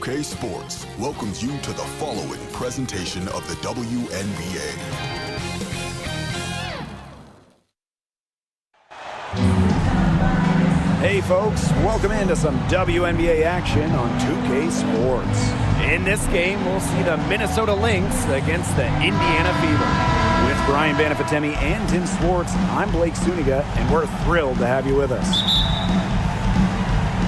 2K Sports welcomes you to the following presentation of the WNBA. Hey folks, welcome into some WNBA action on 2K Sports. In this game, we'll see the Minnesota Lynx against the Indiana Fever. With Brian Banafitemi and Tim Swartz, I'm Blake Suniga, and we're thrilled to have you with us.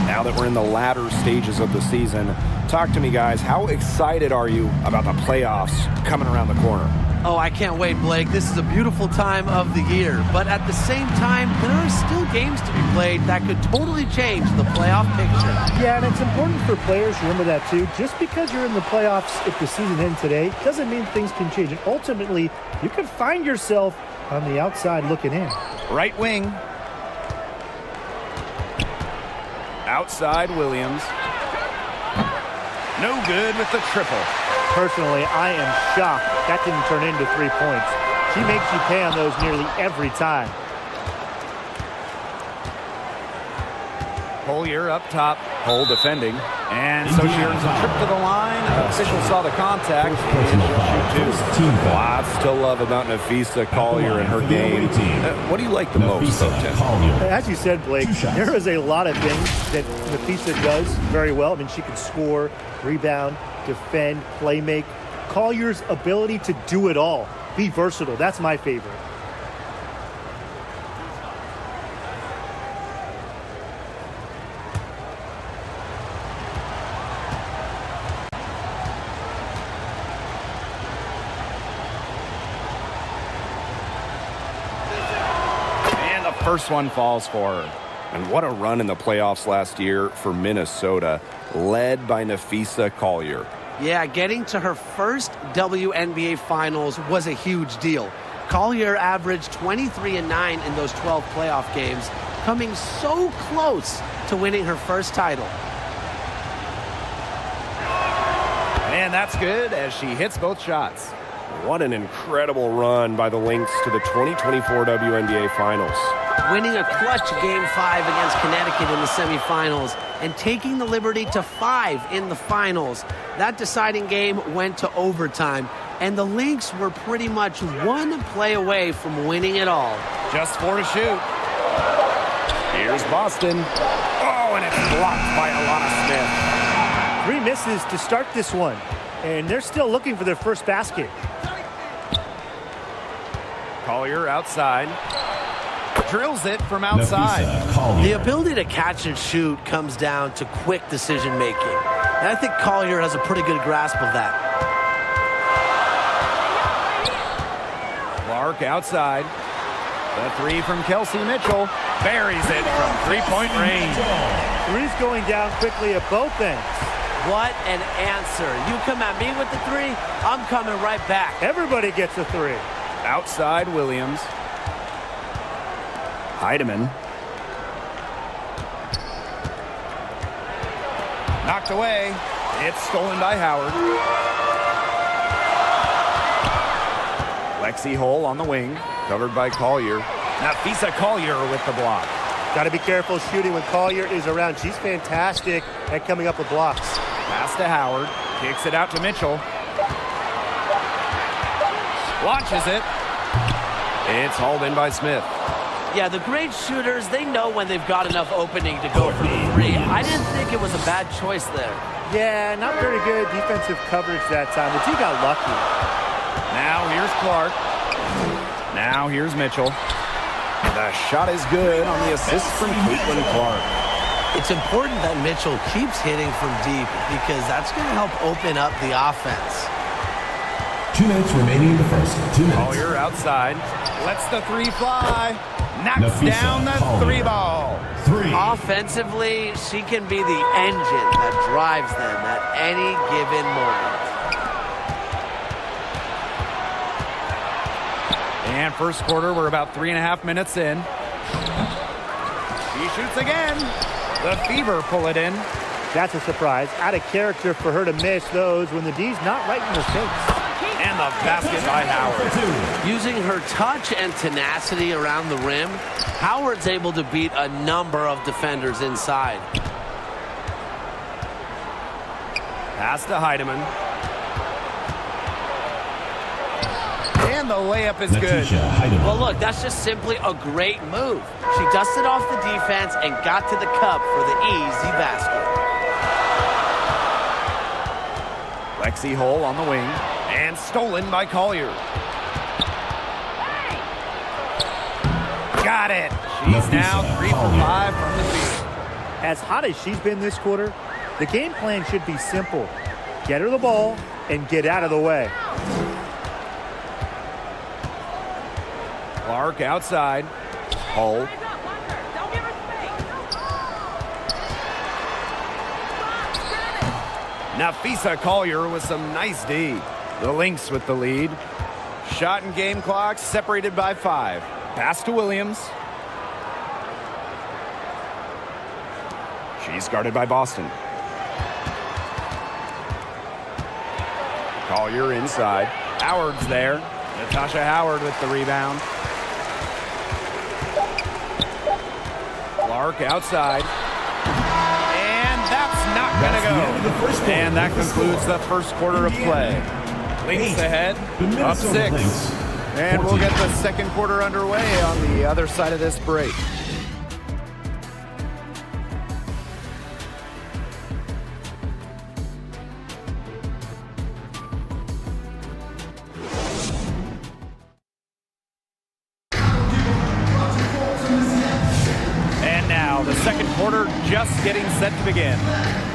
Now that we're in the latter stages of the season, talk to me, guys. How excited are you about the playoffs coming around the corner? Oh, I can't wait, Blake. This is a beautiful time of the year. But at the same time, there are still games to be played that could totally change the playoff picture. Yeah, and it's important for players to remember that too. Just because you're in the playoffs, if the season ends today, doesn't mean things can change. And ultimately, you could find yourself on the outside looking in. Right wing. Outside Williams. No good with the triple. Personally, I am shocked that didn't turn into 3 points. She makes you pay on those nearly every time. Collier up top. Hole defending. And so she earns a trip to the line. Official saw the contact. And she'll shoot two. Lots to love about Nafisa Collier and her game. What do you like the most, though, Tim? As you said, Blake, there is a lot of things that Nafisa does very well. I mean, she can score, rebound, defend, play make. Collier's ability to do it all, be versatile, that's my favorite. And the first one falls for her. And what a run in the playoffs last year for Minnesota, led by Nafisa Collier. Yeah, getting to her first WNBA Finals was a huge deal. Collier averaged 23-9 in those 12 playoff games, coming so close to winning her first title. And that's good as she hits both shots. What an incredible run by the Lynx to the 2024 WNBA Finals. Winning a clutch Game 5 against Connecticut in the semifinals and taking the Liberty to 5 in the finals. That deciding game went to overtime, and the Lynx were pretty much one play away from winning it all. Just 4 to shoot. Here's Boston. Oh, and it's blocked by Alana Smith. 3 misses to start this one, and they're still looking for their first basket. Collier outside. Drills it from outside. The ability to catch and shoot comes down to quick decision making. And I think Collier has a pretty good grasp of that. Clark outside. The 3 from Kelsey Mitchell. Buries it from three-point range. 3's going down quickly at both ends. What an answer. You come at me with the 3, I'm coming right back. Everybody gets a 3. Outside Williams. Heidemann. Knocked away. It's stolen by Howard. Lexi Hull on the wing. Covered by Collier. Nafisa Collier with the block. Got to be careful shooting when Collier is around. She's fantastic at coming up with blocks. Pass to Howard. Kicks it out to Mitchell. Launches it. It's hauled in by Smith. Yeah, the great shooters, they know when they've got enough opening to go for the 3. I didn't think it was a bad choice there. Yeah, not very good defensive coverage that time, but he got lucky. Now here's Clark. Now here's Mitchell. The shot is good on the assist from Caitlin Clark. It's important that Mitchell keeps hitting from deep because that's going to help open up the offense. 2 minutes remaining in the first. 2 minutes. Collier outside. Lets the 3 fly. Knocks down the 3 ball. 3. Offensively, she can be the engine that drives them at any given moment. And first quarter, we're about 3.5 minutes in. She shoots again. The Fever pull it in. That's a surprise. Out of character for her to miss those when the D's not right in her face. And the basket by Howard. Using her touch and tenacity around the rim, Howard's able to beat a number of defenders inside. Pass to Heidemann. And the layup is good. Well, look, that's just simply a great move. She dusted off the defense and got to the cup for the easy basket. Lexi Hull on the wing. And stolen by Collier. Got it. She's now 3 for 5 from the field. As hot as she's been this quarter, the game plan should be simple. Get her the ball and get out of the way. Clark outside. Hull. Nafisa Collier with some nice D. The Lynx with the lead. Shot and game clock separated by 5. Pass to Williams. She's guarded by Boston. Collier inside. Howard's there. Natasha Howard with the rebound. Clark outside. And that's not going to go. And that concludes the first quarter of play. Lynx ahead, up 6. And we'll get the second quarter underway on the other side of this break. The second quarter just getting set to begin.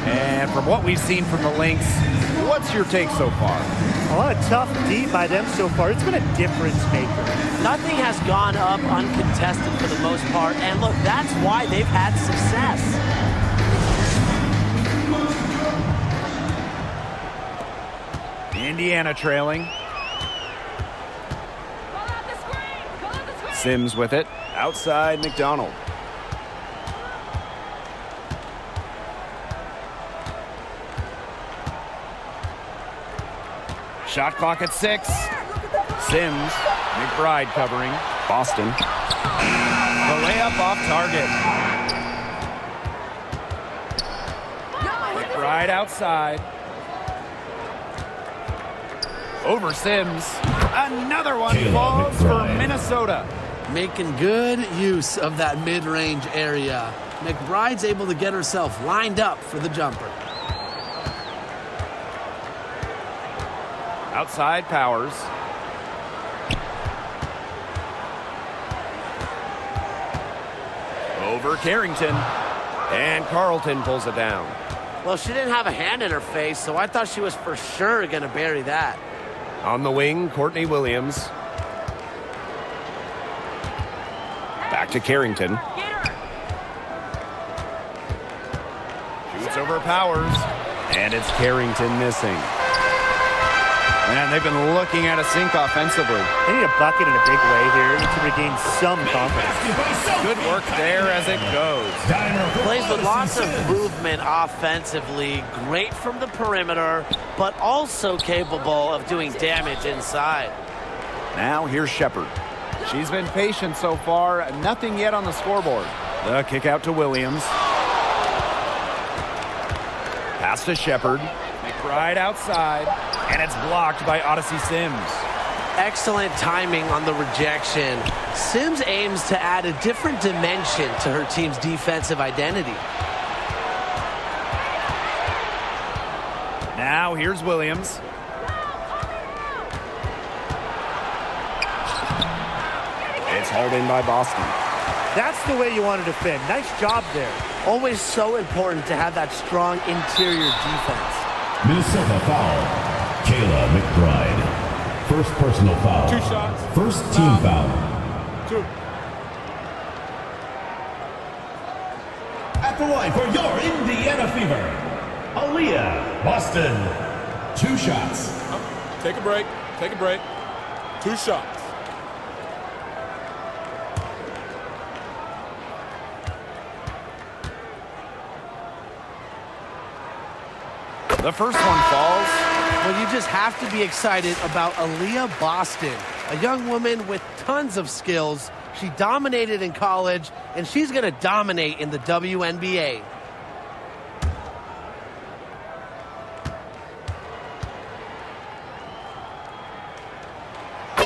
And from what we've seen from the Lynx, what's your take so far? A lot of tough D by them so far. It's been a difference maker. Nothing has gone up uncontested for the most part. And look, that's why they've had success. Indiana trailing. Sims with it. Outside McDonald. Shot clock at 6. Sims. McBride covering. Boston. The layup off target. McBride outside. Over Sims. Another one falls for Minnesota. Making good use of that mid-range area. McBride's able to get herself lined up for the jumper. Outside Powers. Over Carrington. And Carlton pulls it down. Well, she didn't have a hand in her face, so I thought she was for sure going to bury that. On the wing, Courtney Williams. Back to Carrington. Shoots over Powers. And it's Carrington missing. Man, they've been looking at a sink offensively. They need a bucket in a big way here to regain some confidence. Good work there as it goes. Plays with lots of movement offensively. Great from the perimeter, but also capable of doing damage inside. Now here's Shepard. She's been patient so far. Nothing yet on the scoreboard. The kick out to Williams. Pass to Shepard. McBride outside. And it's blocked by Odyssey Sims. Excellent timing on the rejection. Sims aims to add a different dimension to her team's defensive identity. Now here's Williams. It's hauled in by Boston. That's the way you want to defend. Nice job there. Always so important to have that strong interior defense. Minnesota foul. Kayla McBride. First personal foul. 2 shots. First team foul. 2. At the line for your Indiana Fever, Aaliyah Boston. 2 shots. Take a break. Take a break. 2 shots. The first one falls. Well, you just have to be excited about Aaliyah Boston, a young woman with tons of skills. She dominated in college, and she's going to dominate in the WNBA.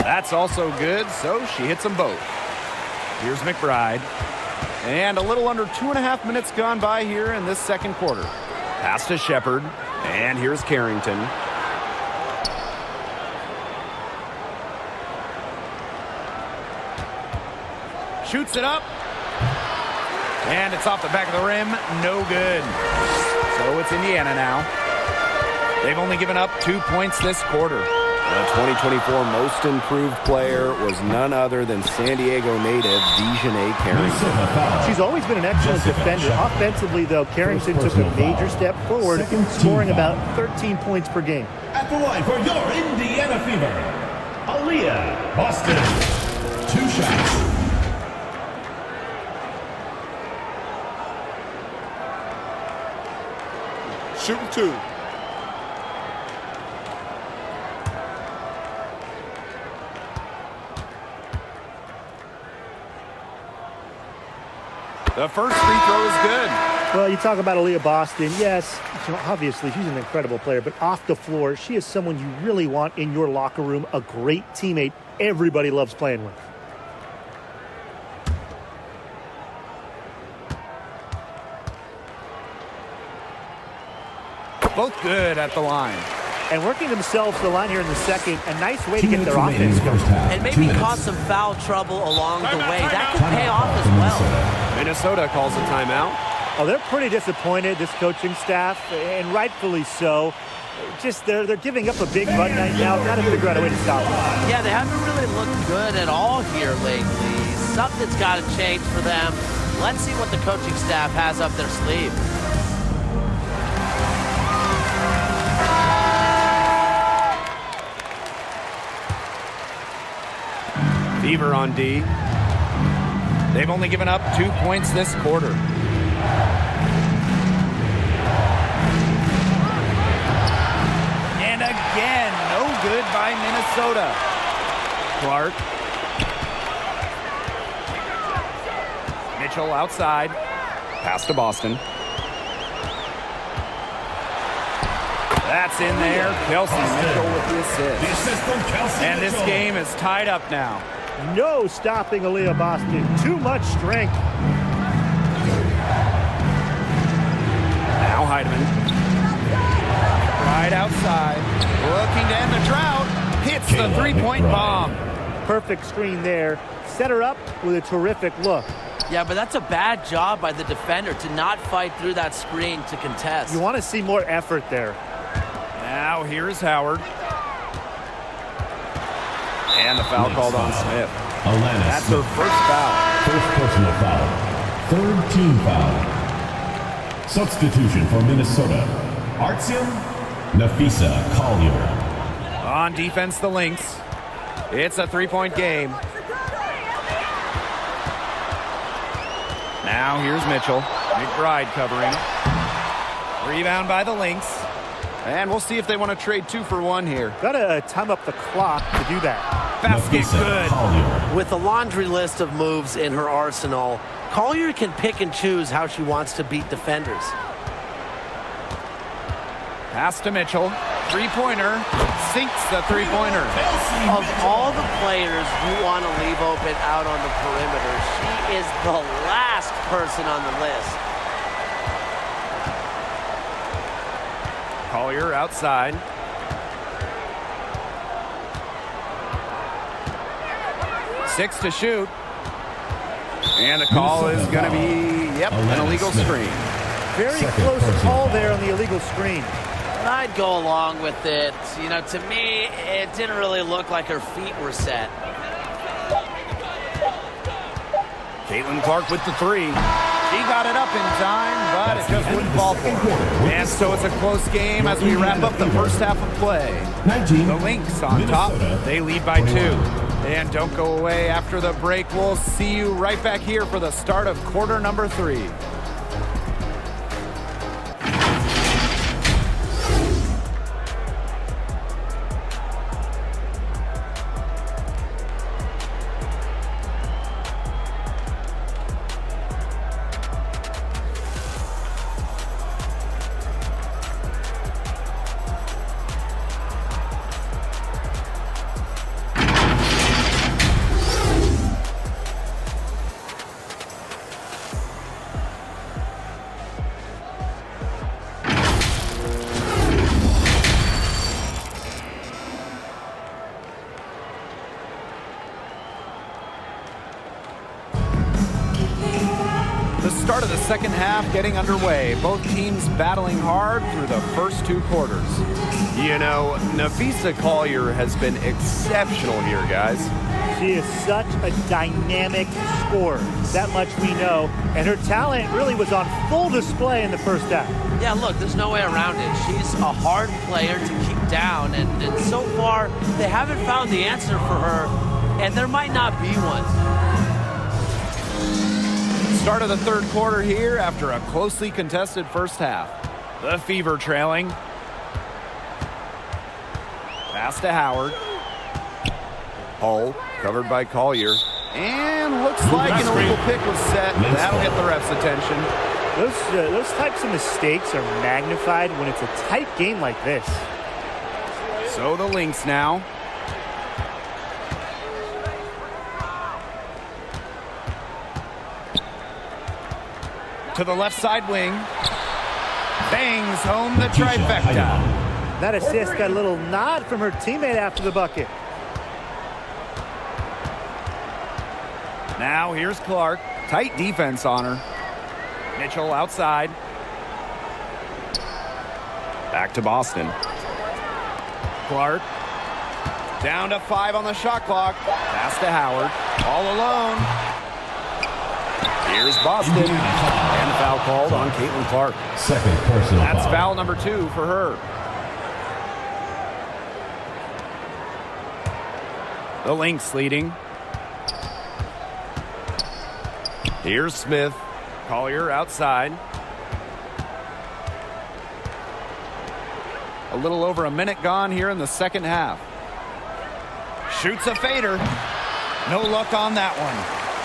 That's also good, so she hits them both. Here's McBride. And a little under 2.5 minutes gone by here in this second quarter. Pass to Shepard. And here's Carrington. Shoots it up. And it's off the back of the rim. No good. So it's Indiana now. They've only given up 2 points this quarter. The 2024 most improved player was none other than San Diego native Dejanay Carrington. She's always been an excellent defender. Offensively, though, Carrington took a major step forward, scoring about 13 points per game. At the line for your Indiana Fever, Aaliyah Boston. 2 shots. Shooting 2. The first free throw is good. Well, you talk about Aaliyah Boston. Yes, obviously she's an incredible player, but off the floor, she is someone you really want in your locker room, a great teammate everybody loves playing with. Both good at the line. And working themselves to the line here in the second, a nice way to get their offense going. And maybe cause some foul trouble along the way. That could pay off as well. Minnesota calls a timeout. Oh, they're pretty disappointed, this coaching staff, and rightfully so. Just they're giving up a big run right now. Got to figure out a way to stop them. Yeah, they haven't really looked good at all here lately. Something's got to change for them. Let's see what the coaching staff has up their sleeve. Fever on D. They've only given up 2 points this quarter. And again, no good by Minnesota. Clark. Mitchell outside. Pass to Boston. That's in there. Kelsey Mitchell with the assist. And this game is tied up now. No stopping Aaliyah Boston. Too much strength. Now Heidemann. Right outside. Looking to end the drought. Hits the three-point bomb. Perfect screen there. Set her up with a terrific look. Yeah, but that's a bad job by the defender to not fight through that screen to contest. You want to see more effort there. Now here's Howard. And the foul called on Smith. That's her first foul. First personal foul. Third team foul. Substitution for Minnesota. Artyom Nafisa Collier. On defense, the Lynx. It's a three-point game. Now here's Mitchell. McBride covering. Rebound by the Lynx. And we'll see if they want to trade 2 for 1 here. Got to time up the clock to do that. Basket good. With a laundry list of moves in her arsenal, Collier can pick and choose how she wants to beat defenders. Pass to Mitchell. Three-pointer. Sinks the three-pointer. Of all the players you want to leave open out on the perimeter, she is the last person on the list. Collier outside. Six to shoot. And the call is going to be, an illegal screen. Very close call there on the illegal screen. I'd go along with it. You know, to me, it didn't really look like her feet were set. Caitlin Clark with the three. She got it up in time, but it just wouldn't fall for her. And so it's a close game as we wrap up the first half of play. The Lynx on top. They lead by 2. And don't go away after the break. We'll see you right back here for the start of quarter number 3. second half getting underway. Both teams battling hard through the first 2 quarters. You know, Nafisa Collier has been exceptional here, guys. She is such a dynamic scorer. That much we know. And her talent really was on full display in the first half. Yeah, look, there's no way around it. She's a hard player to keep down, and so far, they haven't found the answer for her, and there might not be one. Start of the third quarter here after a closely contested first half. The Fever trailing. Pass to Howard. Hull covered by Collier. And looks like an illegal pick was set. That'll get the ref's attention. Those types of mistakes are magnified when it's a tight game like this. So the Lynx now. To the left side wing. Bangs home the trifecta. That assist got a little nod from her teammate after the bucket. Now here's Clark. Tight defense on her. Mitchell outside. Back to Boston. Clark. Down to 5 on the shot clock. Pass to Howard. All alone. Here's Boston. And the foul called on Caitlin Clark. Second personal That's foul. foul number 2 for her. The Lynx leading. Here's Smith. Collier outside. A little over a minute gone here in the second half. Shoots a fader. No luck on that one.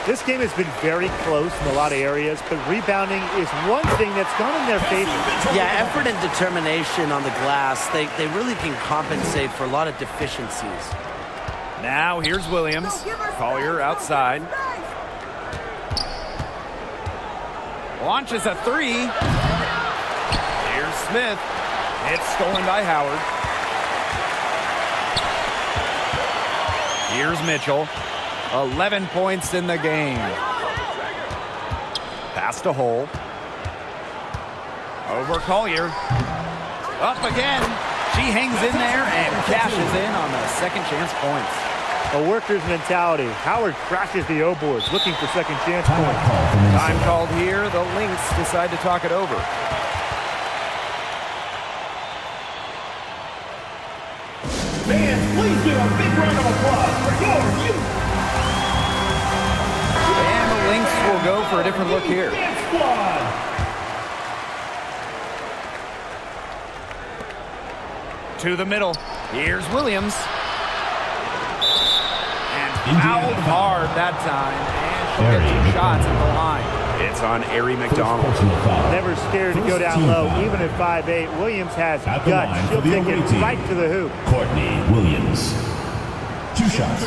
This game has been very close in a lot of areas, but rebounding is one thing that's gone in their favor. Yeah, effort and determination on the glass, they really can compensate for a lot of deficiencies. Now here's Williams. Collier outside. Launches a 3. Here's Smith. It's stolen by Howard. Here's Mitchell. 11 points in the game. Pass to Hull. Over Collier. Up again. She hangs in there and cashes in on the second chance points. A worker's mentality. Howard crashes the O-boards, looking for second chance points. Time called here. The Lynx decide to talk it over. Fans, please give a big round of applause for your youth. And the Lynx will go for a different look here. Dance squad. To the middle. Here's Williams. Fouled hard that time, and she'll get 2 shots at the line. It's on Ari McDonald. Never scared to go down low, even at 5'8". Williams has guts. She'll take it right to the hoop. Courtney Williams. 2 shots.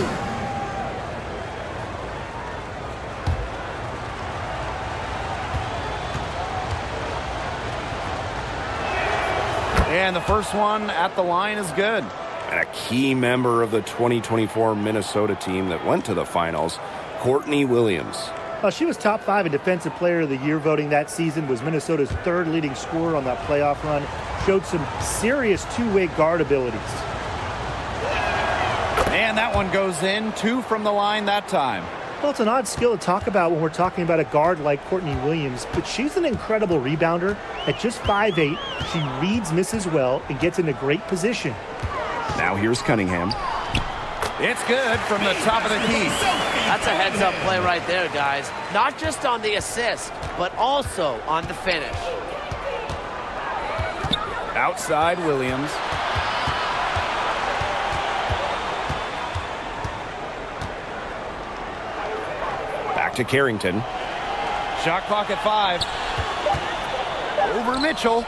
And the first one at the line is good. And a key member of the 2024 Minnesota team that went to the finals, Courtney Williams. She was top 5 in Defensive Player of the Year voting that season, was Minnesota's 3rd leading scorer on that playoff run, showed some serious two-way guard abilities. And that one goes in, 2 from the line that time. Well, it's an odd skill to talk about when we're talking about a guard like Courtney Williams, but she's an incredible rebounder. At just 5'8", she reads, misses well, and gets into great position. Now here's Cunningham. It's good from the top of the key. That's a heads-up play right there, guys. Not just on the assist, but also on the finish. Outside Williams. Back to Carrington. Shot clock at 5. Over Mitchell.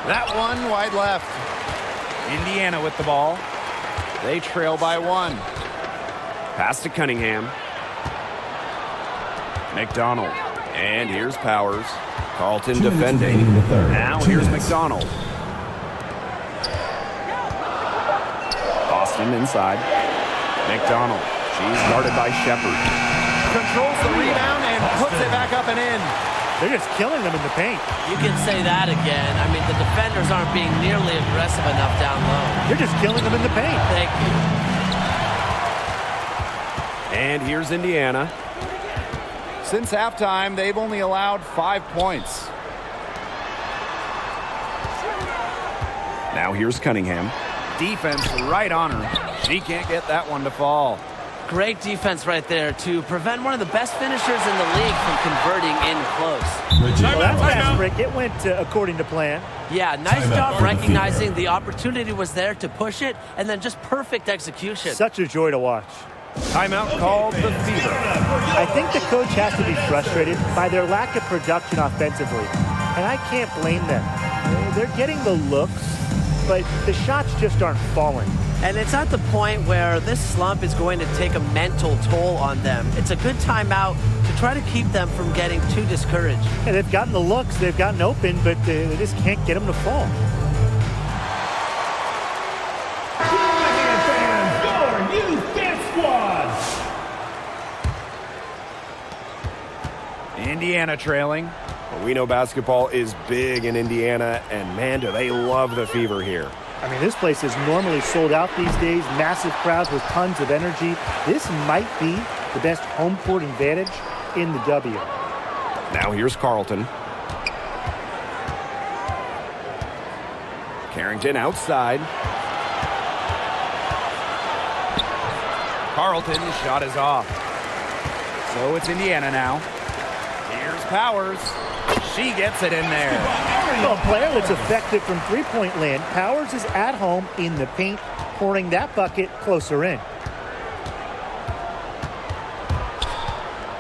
That one wide left. Indiana with the ball. They trail by 1. Pass to Cunningham. McDonald. And here's Powers. Carlton defending. Now here's McDonald. Boston inside. McDonald. She's guarded by Shepard. Controls the rebound and puts it back up and in. They're just killing them in the paint. You can say that again. I mean, the defenders aren't being nearly aggressive enough down low. They're just killing them in the paint. Thank you. And here's Indiana. Since halftime, they've only allowed 5 points. Now here's Cunningham. Defense right on her. She can't get that one to fall. Great defense right there to prevent one of the best finishers in the league from converting in close. Well, that's fast break. It went according to plan. Yeah, nice job recognizing the opportunity was there to push it, and then just perfect execution. Such a joy to watch. Timeout called the Fever. I think the coach has to be frustrated by their lack of production offensively, and I can't blame them. They're getting the looks, but the shots just aren't falling. And it's at the point where this slump is going to take a mental toll on them. It's a good timeout to try to keep them from getting too discouraged. And they've gotten the looks, they've gotten open, but they just can't get them to fall. Indiana trailing. But we know basketball is big in Indiana, and man, do they love the Fever here. I mean, this place is normally sold out these days, massive crowds with tons of energy. This might be the best home court advantage in the W. Now here's Carlton. Carrington outside. Carlton's shot is off. So it's Indiana now. Here's Powers. She gets it in there. Well, a player that's effective from three-point land. Powers is at home in the paint, pouring that bucket closer in.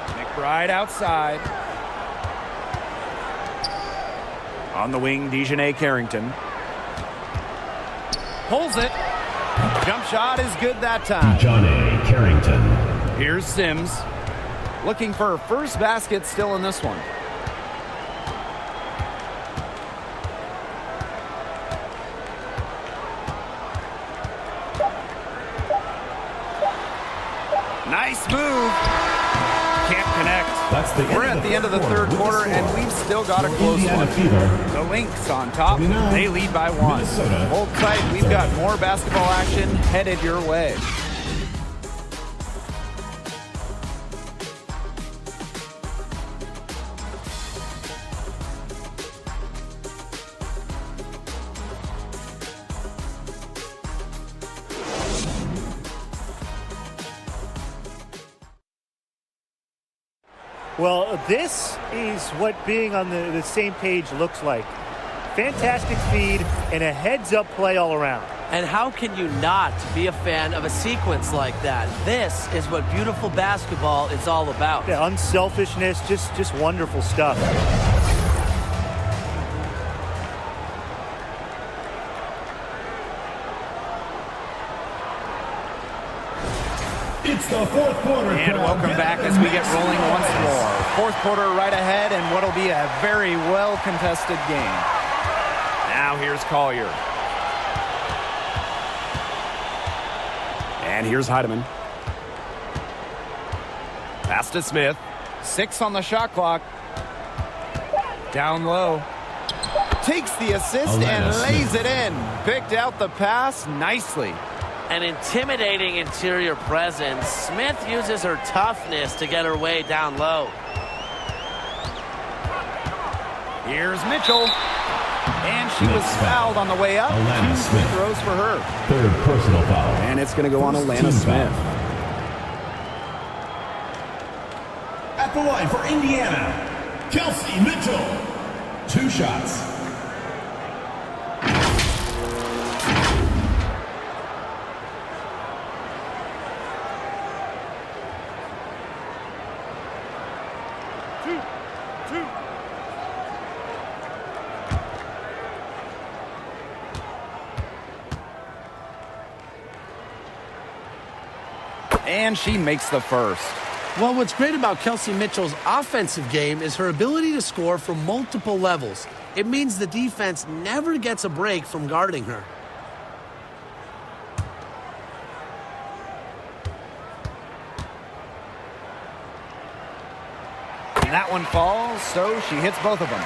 McBride outside. On the wing, Dejanay Carrington. Pulls it. Jump shot is good that time. Dejanay Carrington. Here's Sims. Looking for her first basket still in this one. Nice move. Can't connect. We're at the end of the third quarter, and we've still got a close one. The Lynx on top. They lead by 1. Hold tight. We've got more basketball action headed your way. Well, this is what being on the same page looks like. Fantastic feed and a heads-up play all around. And how can you not be a fan of a sequence like that? This is what beautiful basketball is all about. Yeah, unselfishness, just wonderful stuff. It's the fourth quarter. And welcome back as we get rolling once more. Fourth quarter right ahead, and what'll be a very well-contested game. Now here's Collier. And here's Heidemann. Pass to Smith. 6 on the shot clock. Down low. Takes the assist and lays it in. Picked out the pass nicely. An intimidating interior presence. Smith uses her toughness to get her way down low. Here's Mitchell. And she was fouled on the way up. 2 free throws for her. Third personal foul. And it's going to go on Alana Smith. At the line for Indiana, Kelsey Mitchell. 2 shots. And she makes the first. Well, what's great about Kelsey Mitchell's offensive game is her ability to score from multiple levels. It means the defense never gets a break from guarding her. That one falls, so she hits both of them.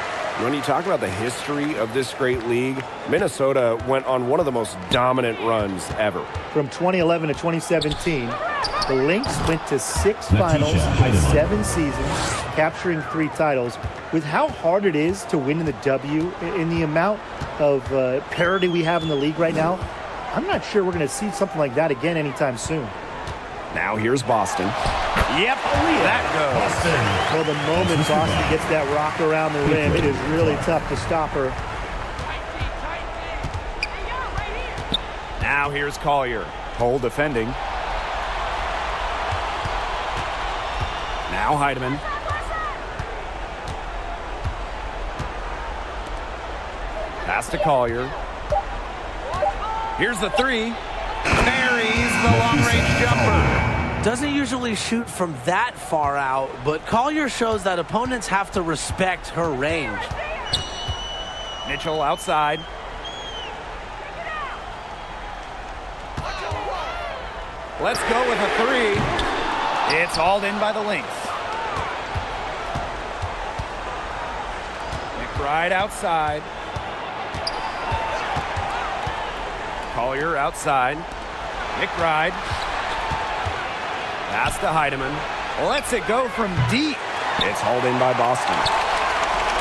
When you talk about the history of this great league, Minnesota went on one of the most dominant runs ever. From 2011 to 2017, the Lynx went to 6 finals in 7 seasons, capturing 3 titles. With how hard it is to win in the W, in the amount of parity we have in the league right now, I'm not sure we're going to see something like that again anytime soon. Now here's Boston. Yep, that goes. Well, the moment Boston gets that rock around the rim, it is really tough to stop her. Now here's Collier. Hole defending. Now Heidemann. Pass to Collier. Here's the 3. Buries the long-range jumper. Doesn't usually shoot from that far out, but Collier shows that opponents have to respect her range. Mitchell outside. Let's go with a 3. It's hauled in by the Lynx. McBride outside. Collier outside. McBride. Pass to Heidemann. Lets it go from deep. It's hauled in by Boston.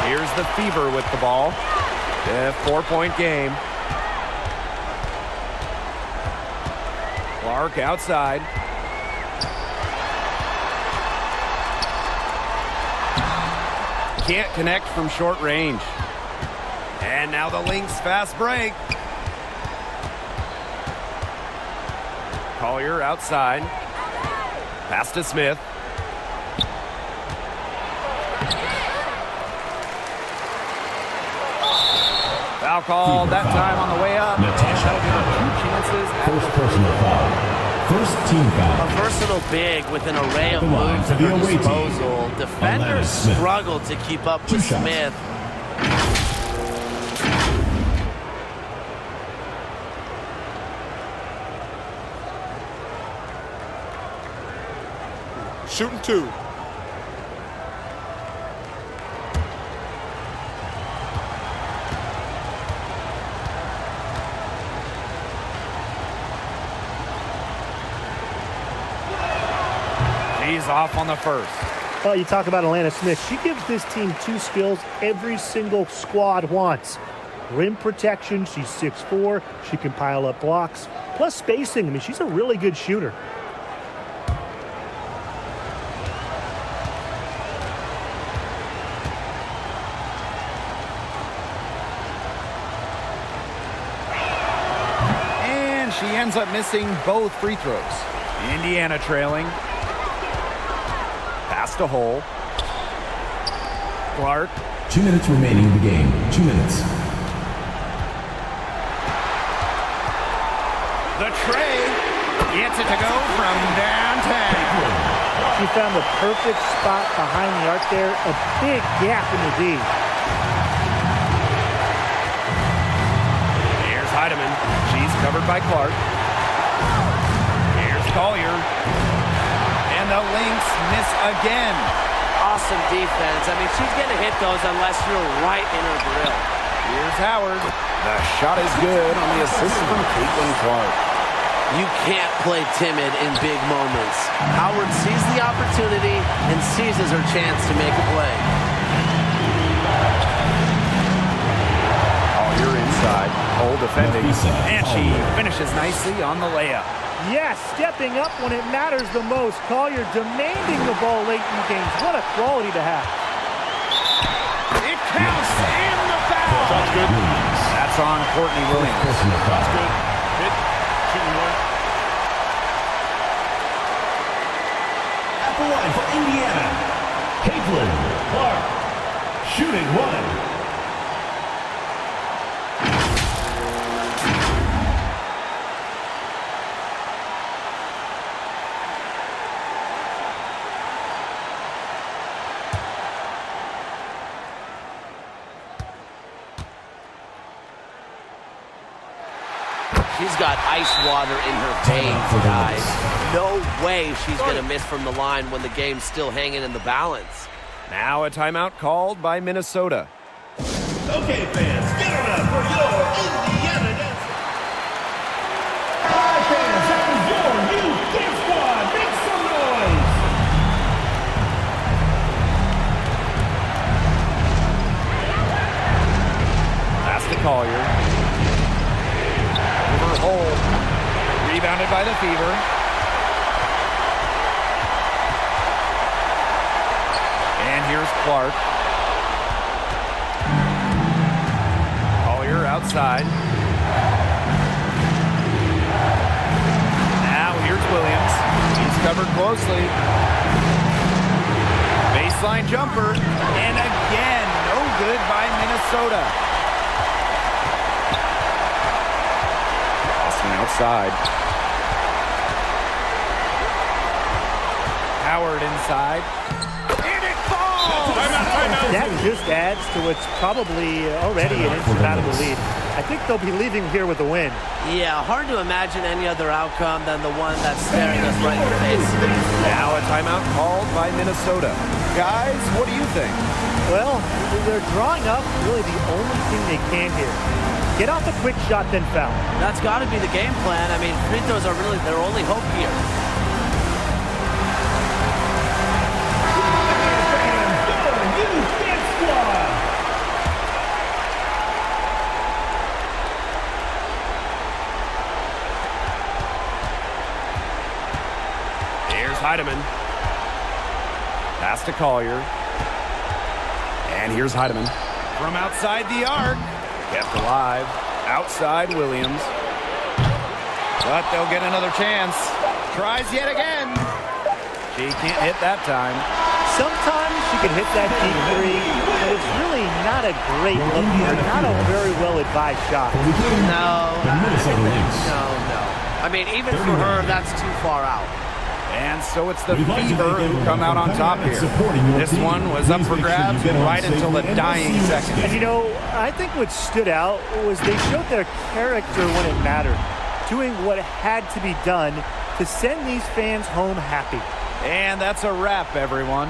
Here's the Fever with the ball. A 4-point game. Clark outside. Can't connect from short range. And now the Lynx fast break. Collier outside. Pass to Smith. Foul called that time on the way up. Natasha Two chances. First personal foul. First team foul. A versatile big with an array of The line moves for at the her away team. disposal. Defenders Smith. struggled to keep up with 2 shots. Smith. Shooting 2. He's off on the first. Well, you talk about Atlanta Smith. She gives this team 2 skills every single squad wants. Rim protection, she's 6'4". She can pile up blocks. Plus spacing, I mean, she's a really good shooter. And she ends up missing both free throws. Indiana trailing. Pass to Hole. Clark. 2 minutes remaining in the game. 2 minutes. The tray gets it to go from downtown. She found the perfect spot behind the arc there. A big gap in the D. Here's Heidemann. She's covered by Clark. Here's Collier. And the Lynx miss again. Awesome defense. I mean, she's going to hit those unless you're right in her grill. Here's Howard. The shot is good on the assist from Caitlin Clark. You can't play timid in big moments. Howard sees the opportunity and seizes her chance to make a play. Collier inside. Hole defending. And she Collier. finishes nicely on the layup. Yes, stepping up when it matters the most. Collier demanding the ball late in games. What a quality to have. It counts in the foul. Shot's good. That's on Courtney Williams. Personal foul. Good. Hit. Shooting 1. At the line for Indiana, Caitlin Clark. Shooting 1. She's got ice water in her veins, guys. No way she's going to miss from the line when the game's still hanging in the balance. Now a timeout called by Minnesota. Okay, fans, get it up for your Indiana dance. All right, fans, that was your youth dance squad. Make some noise. Pass to Collier. Over hold. Rebounded by the Fever. And here's Clark. Collier outside. Now here's Williams. He's covered closely. Baseline jumper. And again, no good by Minnesota. Austin outside. Howard inside. And it falls! Timeout. That just adds to what's probably already an insurmountable lead. I think they'll be leaving here with a win. Yeah, hard to imagine any other outcome than the one that's staring us right in the face. Now a timeout called by Minnesota. Guys, what do you think? Well, they're drawing up really the only thing they can here. Get off a quick shot, then foul. That's got to be the game plan. I mean, free throws are really their only hope here. Here's Heidemann. Pass to Collier. And here's Heidemann. From outside the arc. Kept alive. Outside Williams. But they'll get another chance. Tries yet again. She can't hit that time. Sometimes she can hit that deep three, but it's really not a great look here. Not a very well-advised shot. No. The Minnesota Lynx. No. I mean, even for her, that's too far out. And so it's the Fever who come out on top here. This one was up for grabs right until the dying second. And you know, I think what stood out was they showed their character when it mattered, doing what had to be done to send these fans home happy. And that's a wrap, everyone.